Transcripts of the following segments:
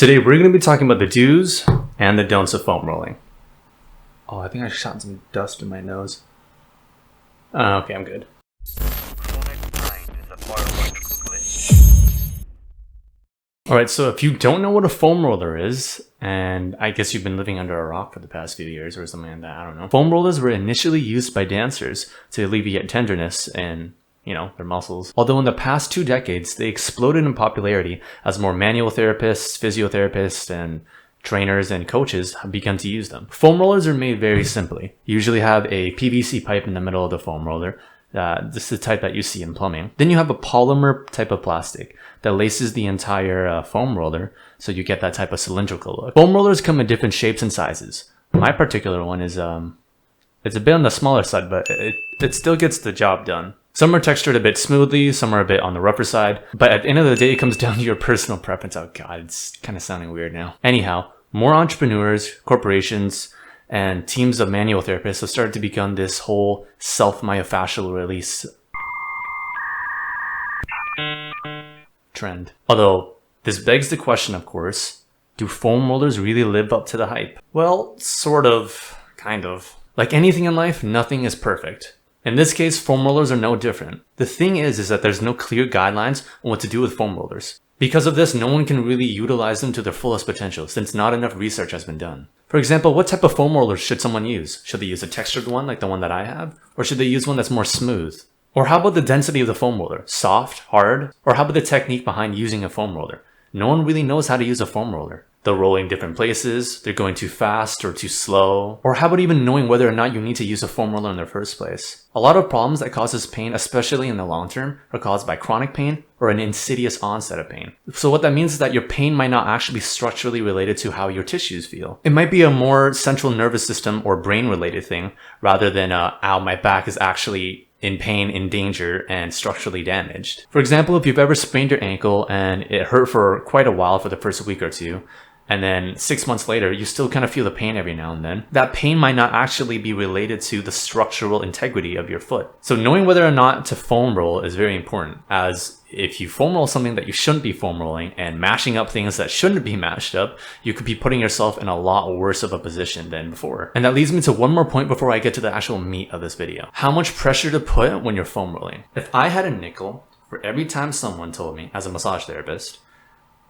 Today we're going to be talking about the do's and the don'ts of foam rolling. Oh, I think I shot some dust in my nose. Okay, I'm good. Alright, so if you don't know what a foam roller is, and I guess you've been living under a rock for the past few years or something like that, I don't know. Foam rollers were initially used by dancers to alleviate tenderness and their muscles. Although in the past 2 decades, they exploded in popularity as more manual therapists, physiotherapists, and trainers and coaches have begun to use them. Foam rollers are made very simply. You usually have a PVC pipe in the middle of the foam roller. This is the type that you see in plumbing. Then you have a polymer type of plastic that laces the entire foam roller, so you get that type of cylindrical look. Foam rollers come in different shapes and sizes. My particular one is it's a bit on the smaller side, but it still gets the job done. Some are textured a bit smoothly, some are a bit on the rougher side, but at the end of the day, it comes down to your personal preference. Oh god, it's kind of sounding weird now. Anyhow, more entrepreneurs, corporations, and teams of manual therapists have started to become this whole self-myofascial release trend. Although, this begs the question, of course, do foam rollers really live up to the hype? Well, sort of, kind of. Like anything in life, nothing is perfect. In this case, foam rollers are no different. The thing is that there's no clear guidelines on what to do with foam rollers. Because of this, no one can really utilize them to their fullest potential since not enough research has been done. For example, what type of foam rollers should someone use? Should they use a textured one like the one that I have? Or should they use one that's more smooth? Or how about the density of the foam roller? Soft? Hard? Or how about the technique behind using a foam roller? No one really knows how to use a foam roller. They're rolling different places, they're going too fast or too slow. Or how about even knowing whether or not you need to use a foam roller in the first place? A lot of problems that causes pain, especially in the long term, are caused by chronic pain or an insidious onset of pain. So what that means is that your pain might not actually be structurally related to how your tissues feel. It might be a more central nervous system or brain related thing rather than ow, my back is actually in pain, in danger, and structurally damaged. For example, if you've ever sprained your ankle and it hurt for quite a while for the first week or two, and then 6 months later, you still kind of feel the pain every now and then, that pain might not actually be related to the structural integrity of your foot. So knowing whether or not to foam roll is very important, as if you foam roll something that you shouldn't be foam rolling and mashing up things that shouldn't be mashed up, you could be putting yourself in a lot worse of a position than before. And that leads me to one more point before I get to the actual meat of this video. How much pressure to put when you're foam rolling. If I had a nickel for every time someone told me, as a massage therapist,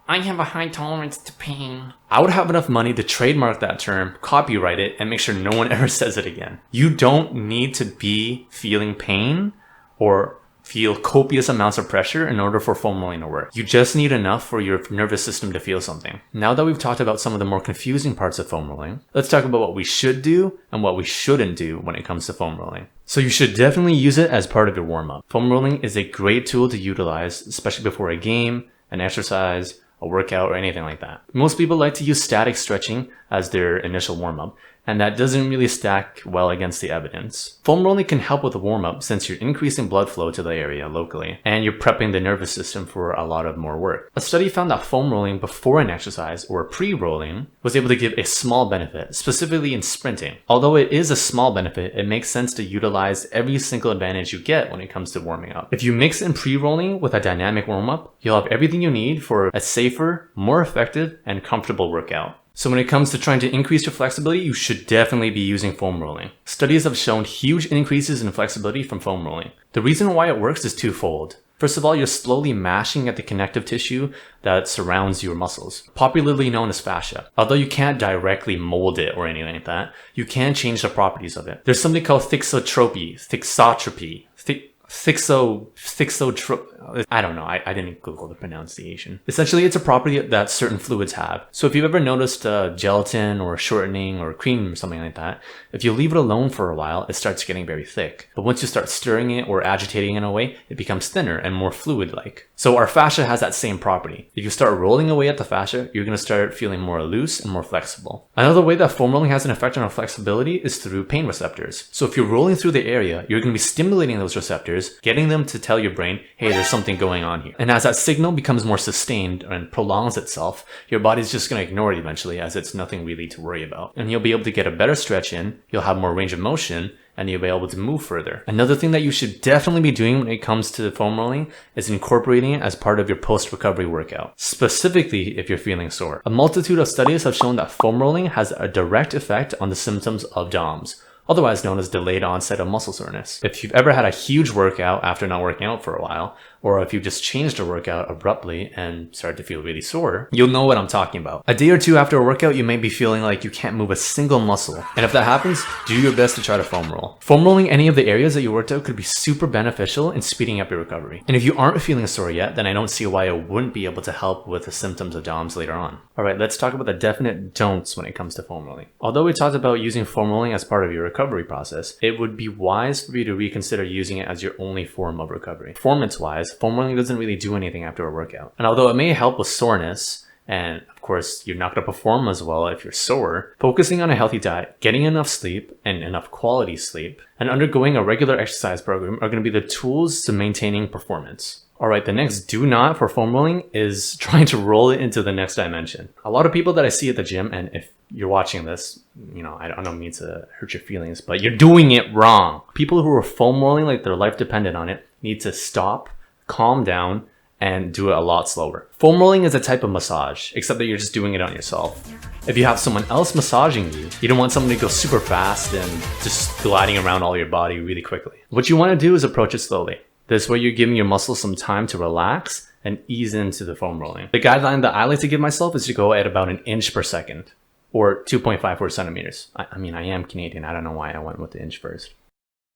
I have a high tolerance to pain, I would have enough money to trademark that term, copyright it, and make sure no one ever says it again. You don't need to be feeling pain or feel copious amounts of pressure in order for foam rolling to work. You just need enough for your nervous system to feel something. Now that we've talked about some of the more confusing parts of foam rolling, let's talk about what we should do and what we shouldn't do when it comes to foam rolling. So you should definitely use it as part of your warm-up. Foam rolling is a great tool to utilize, especially before a game, an exercise, a workout, or anything like that. Most people like to use static stretching as their initial warm-up, and that doesn't really stack well against the evidence. Foam rolling can help with the warm-up since you're increasing blood flow to the area locally, and you're prepping the nervous system for a lot of more work. A study found that foam rolling before an exercise, or pre-rolling, was able to give a small benefit, specifically in sprinting. Although it is a small benefit, it makes sense to utilize every single advantage you get when it comes to warming up. If you mix in pre-rolling with a dynamic warm-up, you'll have everything you need for a safer, more effective, and comfortable workout. So when it comes to trying to increase your flexibility, you should definitely be using foam rolling. Studies have shown huge increases in flexibility from foam rolling. The reason why it works is twofold. First of all, you're slowly mashing at the connective tissue that surrounds your muscles, popularly known as fascia. Although you can't directly mold it or anything like that, you can change the properties of it. There's something called thixotropy, I don't know, I didn't Google the pronunciation. Essentially, it's a property that certain fluids have. So if you've ever noticed gelatin or shortening or cream or something like that, if you leave it alone for a while, it starts getting very thick. But once you start stirring it or agitating it in a way, it becomes thinner and more fluid-like. So our fascia has that same property. If you start rolling away at the fascia, you're going to start feeling more loose and more flexible. Another way that foam rolling has an effect on our flexibility is through pain receptors. So if you're rolling through the area, you're going to be stimulating those receptors, getting them to tell your brain, hey, there's something going on here. And as that signal becomes more sustained and prolongs itself, your body's just going to ignore it eventually, as it's nothing really to worry about. And you'll be able to get a better stretch in, you'll have more range of motion, and you'll be able to move further. Another thing that you should definitely be doing when it comes to foam rolling is incorporating it as part of your post-recovery workout, specifically if you're feeling sore. A multitude of studies have shown that foam rolling has a direct effect on the symptoms of DOMS, otherwise known as delayed onset of muscle soreness. If you've ever had a huge workout after not working out for a while, or if you just changed a workout abruptly and started to feel really sore, you'll know what I'm talking about. A day or two after a workout, you may be feeling like you can't move a single muscle. And if that happens, do your best to try to foam roll. Foam rolling any of the areas that you worked out could be super beneficial in speeding up your recovery. And if you aren't feeling sore yet, then I don't see why it wouldn't be able to help with the symptoms of DOMS later on. Alright, let's talk about the definite don'ts when it comes to foam rolling. Although we talked about using foam rolling as part of your recovery process, it would be wise for you to reconsider using it as your only form of recovery. Performance-wise, foam rolling doesn't really do anything after a workout. And although it may help with soreness, and of course you're not going to perform as well if you're sore, focusing on a healthy diet, getting enough sleep and enough quality sleep, and undergoing a regular exercise program are going to be the tools to maintaining performance. Alright, the next do not for foam rolling is trying to roll it into the next dimension. A lot of people that I see at the gym, and if you're watching this, I don't mean to hurt your feelings, but you're doing it wrong. People who are foam rolling like their life depended on it need to stop, calm down, and do it a lot slower. Foam rolling is a type of massage, except that you're just doing it on yourself. If you have someone else massaging you, you don't want someone to go super fast and just gliding around all your body really quickly. What you want to do is approach it slowly. This way you're giving your muscles some time to relax and ease into the foam rolling. The guideline that I like to give myself is to go at about 1 inch per second, or 2.54 centimeters. I am Canadian, I don't know why I went with the inch first.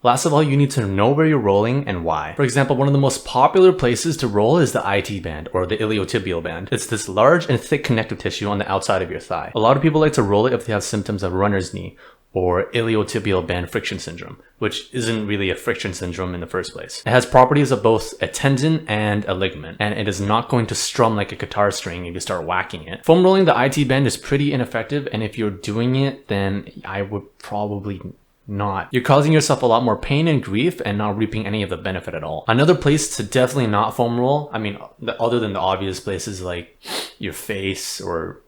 Last of all, you need to know where you're rolling and why. For example, one of the most popular places to roll is the IT band, or the iliotibial band. It's this large and thick connective tissue on the outside of your thigh. A lot of people like to roll it if they have symptoms of runner's knee, or iliotibial band friction syndrome, which isn't really a friction syndrome in the first place. It has properties of both a tendon and a ligament, and it is not going to strum like a guitar string if you start whacking it. Foam rolling the IT band is pretty ineffective, and if you're doing it, then I would probably not. You're causing yourself a lot more pain and grief and not reaping any of the benefit at all. Another place to definitely not foam roll, other than the obvious places like your face or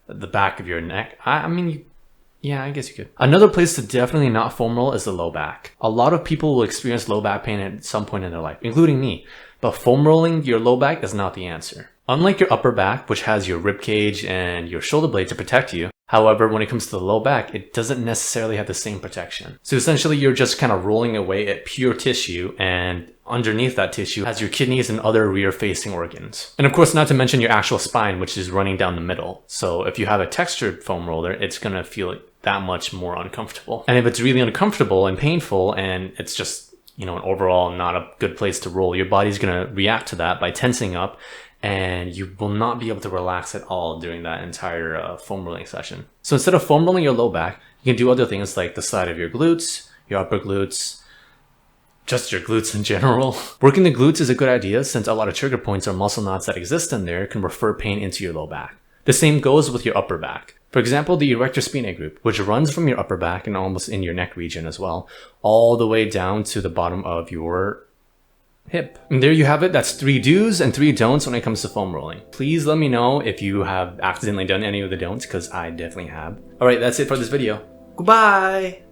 the back of your neck, yeah, I guess you could. Another place to definitely not foam roll is the low back. A lot of people will experience low back pain at some point in their life, including me. But foam rolling your low back is not the answer. Unlike your upper back, which has your rib cage and your shoulder blade to protect you, however, when it comes to the low back, it doesn't necessarily have the same protection. So essentially, you're just kind of rolling away at pure tissue, and underneath that tissue has your kidneys and other rear-facing organs. And of course, not to mention your actual spine, which is running down the middle. So if you have a textured foam roller, it's going to feel that much more uncomfortable. And if it's really uncomfortable and painful, and it's just, an overall not a good place to roll, your body's going to react to that by tensing up, and you will not be able to relax at all during that entire foam rolling session. So instead of foam rolling your low back, you can do other things like the side of your glutes, your upper glutes, just your glutes in general. Working the glutes is a good idea since a lot of trigger points or muscle knots that exist in there can refer pain into your low back. The same goes with your upper back. For example, the erector spinae group, which runs from your upper back and almost in your neck region as well, all the way down to the bottom of your hip. And there you have it. That's 3 do's and 3 don'ts when it comes to foam rolling. Please let me know if you have accidentally done any of the don'ts, because I definitely have. Alright, that's it for this video. Goodbye!